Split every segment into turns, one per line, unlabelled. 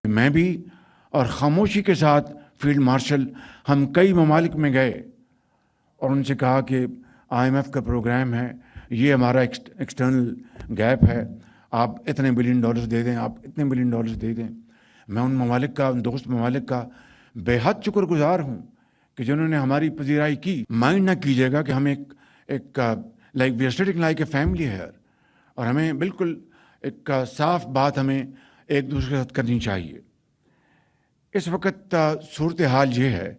میں بھی اور خاموشی کے ساتھ فیلڈ مارشل ہم کئی ممالک میں گئے اور ان سے کہا کہ IMF کا پروگرام ہے، یہ ہمارا ایکسٹرنل گیپ ہے، آپ اتنے بلین ڈالرز دے دیں، آپ اتنے بلین ڈالرز دے دیں۔ میں ان ممالک کا، ان دوست ممالک کا بے حد شکر گزار ہوں کہ جنہوں نے ہماری پذیرائی کی۔ مائنڈ نہ کیجیے گا کہ ہم ایک like we are sitting like a family here, اور ہمیں بالکل ایک صاف بات ہمیں ایک دوسرے کے ساتھ کرنی چاہیے۔ اس وقت صورتحال یہ ہے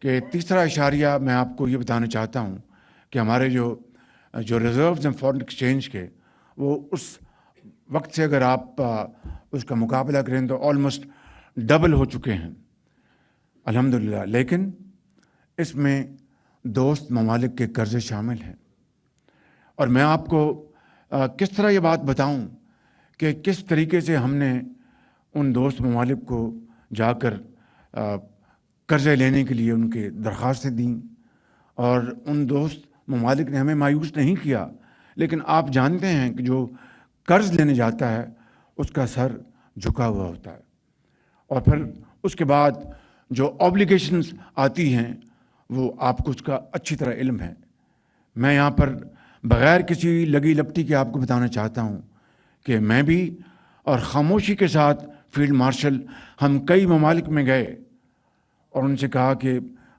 کہ تیسرا اشاریہ میں آپ کو یہ بتانا چاہتا ہوں کہ ہمارے جو ریزروز ہیں فارن ایکسچینج کے، وہ اس وقت سے اگر آپ اس کا مقابلہ کریں تو آلموسٹ ڈبل ہو چکے ہیں الحمدللہ، لیکن اس میں دوست ممالک کے قرضے شامل ہیں۔ اور میں آپ کو کس طرح یہ بات بتاؤں کہ کس طریقے سے ہم نے ان دوست ممالک کو جا کر قرضے لینے کے لیے ان کے درخواستیں دیں، اور ان دوست ممالک نے ہمیں مایوس نہیں کیا۔ لیکن آپ جانتے ہیں کہ جو قرض لینے جاتا ہے اس کا سر جھکا ہوا ہوتا ہے، اور پھر اس کے بعد جو آبلیگیشنز آتی ہیں وہ آپ کو اس کا اچھی طرح علم ہے۔ میں یہاں پر بغیر کسی لگی لپٹی کے آپ کو بتانا چاہتا ہوں کہ میں بھی اور خاموشی کے ساتھ فیلڈ مارشل ہم کئی ممالک میں گئے اور ان سے کہا کہ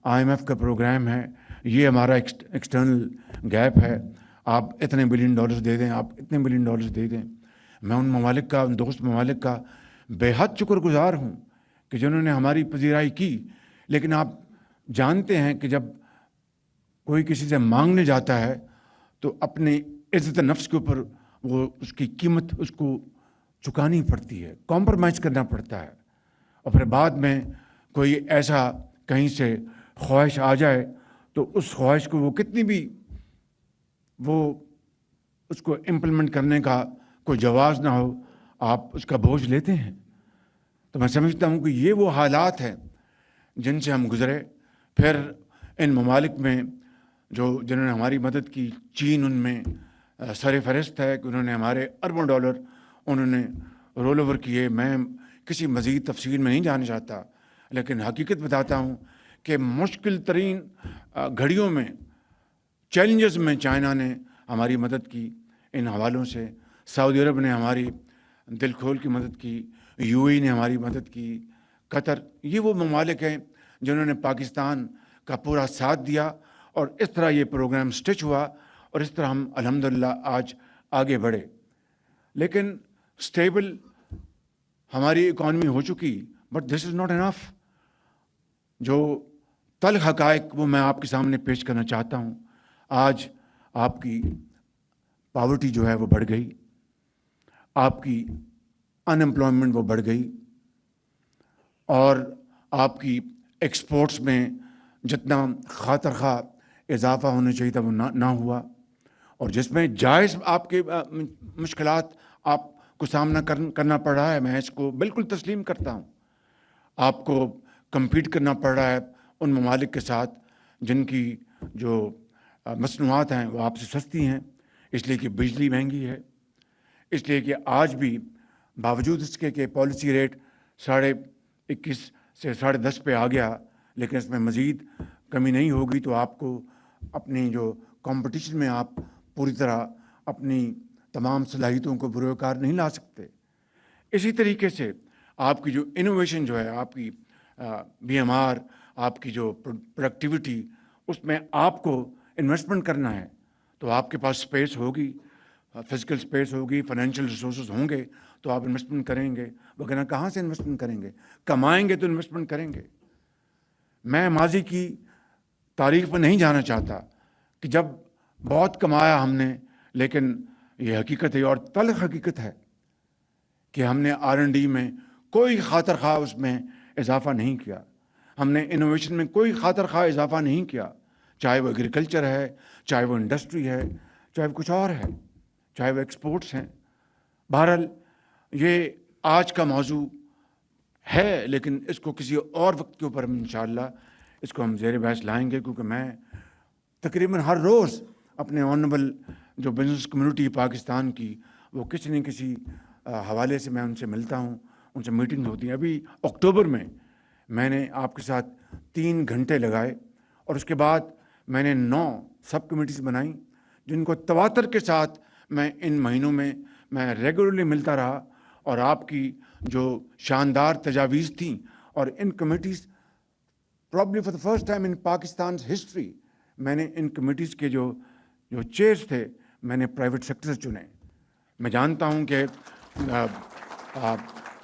IMF کا پروگرام ہے، یہ ہمارا ایکسٹرنل گیپ ہے، آپ اتنے بلین ڈالرز دے دیں، آپ اتنے بلین ڈالرز دے دیں۔ میں ان ممالک کا، ان دوست ممالک کا بے حد شکر گزار ہوں کہ جنہوں نے ہماری پذیرائی کی۔ لیکن آپ جانتے ہیں کہ جب کوئی کسی سے مانگنے جاتا ہے تو اپنی عزت نفس کے اوپر وہ اس کی قیمت اس کو چکانی پڑتی ہے، کمپرومائز کرنا پڑتا ہے، اور پھر بعد میں کوئی ایسا کہیں سے خواہش آ جائے تو اس خواہش کو وہ کتنی بھی وہ اس کو امپلیمنٹ کرنے کا کوئی جواز نہ ہو، آپ اس کا بوجھ لیتے ہیں۔ تو میں سمجھتا ہوں کہ یہ وہ حالات ہیں جن سے ہم گزرے۔ پھر ان ممالک میں جنہوں نے ہماری مدد کی، چین ان میں سر فہرست ہے کہ انہوں نے ہمارے اربوں ڈالر انہوں نے رول اوور کیے۔ میں کسی مزید تفصیل میں نہیں جانا چاہتا، لیکن حقیقت بتاتا ہوں کہ مشکل ترین گھڑیوں میں، چیلنجز میں چائنا نے ہماری مدد کی ان حوالوں سے، سعودی عرب نے ہماری دل کھول کی مدد کی، UAE نے ہماری مدد کی، قطر، یہ وہ ممالک ہیں جنہوں نے پاکستان کا پورا ساتھ دیا، اور اس طرح یہ پروگرام سٹچ ہوا، اور اس طرح ہم الحمدللہ آج آگے بڑھے۔ لیکن سٹیبل ہماری اکانومی ہو چکی، but this is not enough. جو تلخ حقائق وہ میں آپ کے سامنے پیش کرنا چاہتا ہوں۔ آج آپ کی پاورٹی جو ہے وہ بڑھ گئی، آپ کی ان امپلائمنٹ وہ بڑھ گئی، اور آپ کی ایکسپورٹس میں جتنا خاطر خواہ اضافہ ہونا چاہیے تھا وہ نہ ہوا، اور جس میں جائز آپ کے مشکلات آپ کو سامنا کرنا پڑ رہا ہے، میں اس کو بالکل تسلیم کرتا ہوں۔ آپ کو کمپیٹ کرنا پڑ رہا ہے ان ممالک کے ساتھ جن کی جو مصنوعات ہیں وہ آپ سے سستی ہیں، اس لیے کہ بجلی مہنگی ہے، اس لیے کہ آج بھی باوجود اس کے کہ پالیسی ریٹ 21.5 سے 10.5 پہ آ گیا، لیکن اس میں مزید کمی نہیں ہوگی تو آپ کو اپنی جو کمپٹیشن میں آپ پوری طرح اپنی تمام صلاحیتوں کو بروئے کار نہیں لا سکتے۔ اسی طریقے سے آپ کی جو انوویشن جو ہے، آپ کی BMR، آپ کی جو پروڈکٹیوٹی، اس میں آپ کو انویسٹمنٹ کرنا ہے تو آپ کے پاس سپیس ہوگی، فزیکل سپیس ہوگی، فائنینشیل ریسورسز ہوں گے تو آپ انویسٹمنٹ کریں گے، وغیرہ کہاں سے انویسٹمنٹ کریں گے؟ کمائیں گے تو انویسٹمنٹ کریں گے۔ میں ماضی کی تاریخ پر نہیں جانا چاہتا کہ جب بہت کمایا ہم نے، لیکن یہ حقیقت ہے اور تلخ حقیقت ہے کہ ہم نے R&D میں کوئی خاطر خواہ اس میں اضافہ نہیں کیا، ہم نے انوویشن میں کوئی خاطر خواہ اضافہ نہیں کیا، چاہے وہ ایگریکلچر ہے، چاہے وہ انڈسٹری ہے، چاہے وہ کچھ اور ہے، چاہے وہ ایکسپورٹس ہیں۔ بہرحال یہ آج کا موضوع ہے، لیکن اس کو کسی اور وقت کے اوپر ہم انشاءاللہ اس کو ہم زیر بحث لائیں گے، کیونکہ میں تقریباً ہر روز اپنے آنریبل جو بزنس کمیونٹی پاکستان کی، وہ کسی نہ کسی حوالے سے میں ان سے ملتا ہوں، ان سے میٹنگ ہوتی ہیں. ابھی اکتوبر میں میں نے آپ کے ساتھ 3 گھنٹے لگائے اور اس کے بعد میں نے 9 سب کمیٹیز بنائیں جن کو تواتر کے ساتھ میں ان مہینوں میں ریگولرلی ملتا رہا. اور آپ کی جو شاندار تجاویز تھیں اور ان committees probably for the first time in پاکستان's ہسٹری میں نے ان کمیٹیز کے جو چیئرز تھے میں نے پرائیویٹ سیکٹر سے چنے. میں جانتا ہوں کہ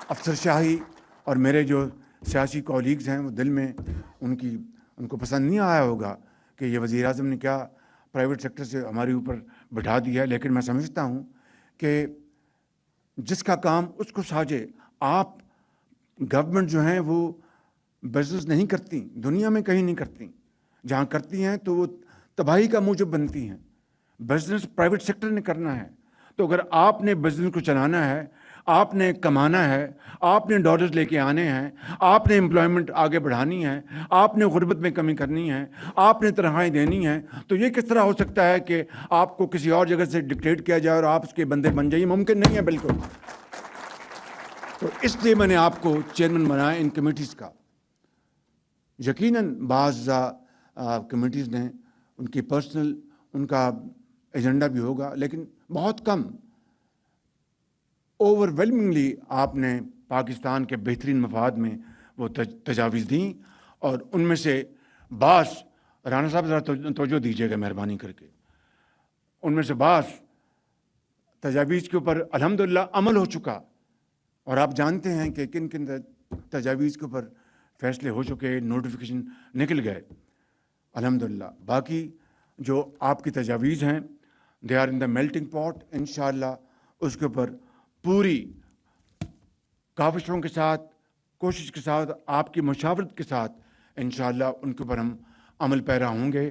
افسر شاہی اور میرے جو سیاسی کولیگز ہیں وہ دل میں ان کو پسند نہیں آیا ہوگا کہ یہ وزیر اعظم نے کیا پرائیویٹ سیکٹر سے ہمارے اوپر بٹھا دیا ہے. لیکن میں سمجھتا ہوں کہ جس کا کام اس کو ساجے. آپ گورنمنٹ جو ہیں وہ بزنس نہیں کرتی، دنیا میں کہیں نہیں کرتی. جہاں کرتی ہیں تو وہ تباہی کا موجب بنتی ہیں. بزنس پرائیویٹ سیکٹر نے کرنا ہے. تو اگر آپ نے بزنس کو چلانا ہے، آپ نے کمانا ہے، آپ نے ڈالرز لے کے آنے ہیں، آپ نے امپلائمنٹ آگے بڑھانی ہے، آپ نے غربت میں کمی کرنی ہے، آپ نے تنخواہیں دینی ہیں، تو یہ کس طرح ہو سکتا ہے کہ آپ کو کسی اور جگہ سے ڈکٹیٹ کیا جائے اور آپ اس کے بندے بن جائیں؟ ممکن نہیں ہے بالکل. تو اس لیے میں نے آپ کو چیئرمین بنایا ان کمیٹیز کا. یقیناً بعض کمیٹیز نے ان کی پرسنل ان کا ایجنڈا بھی ہوگا، لیکن بہت کم. اوور ویلمنگلی آپ نے پاکستان کے بہترین مفاد میں وہ تجاویز دیں. اور ان میں سے بعض، رانا صاحب ذرا توجہ دیجیے گا مہربانی کر کے، ان میں سے بعض تجاویز کے اوپر الحمدللہ عمل ہو چکا. اور آپ جانتے ہیں کہ کن کن تجاویز کے اوپر فیصلے ہو چکے، نوٹیفیکیشن نکل گئے الحمدللہ. باقی جو آپ کی تجاویز ہیں they are in the melting پاٹ. انشاءاللہ اس کے اوپر پوری کاوشوں کے ساتھ، کوشش کے ساتھ، آپ کی مشاورت کے ساتھ انشاءاللہ ان کے اوپر ہم عمل پیرا ہوں گے.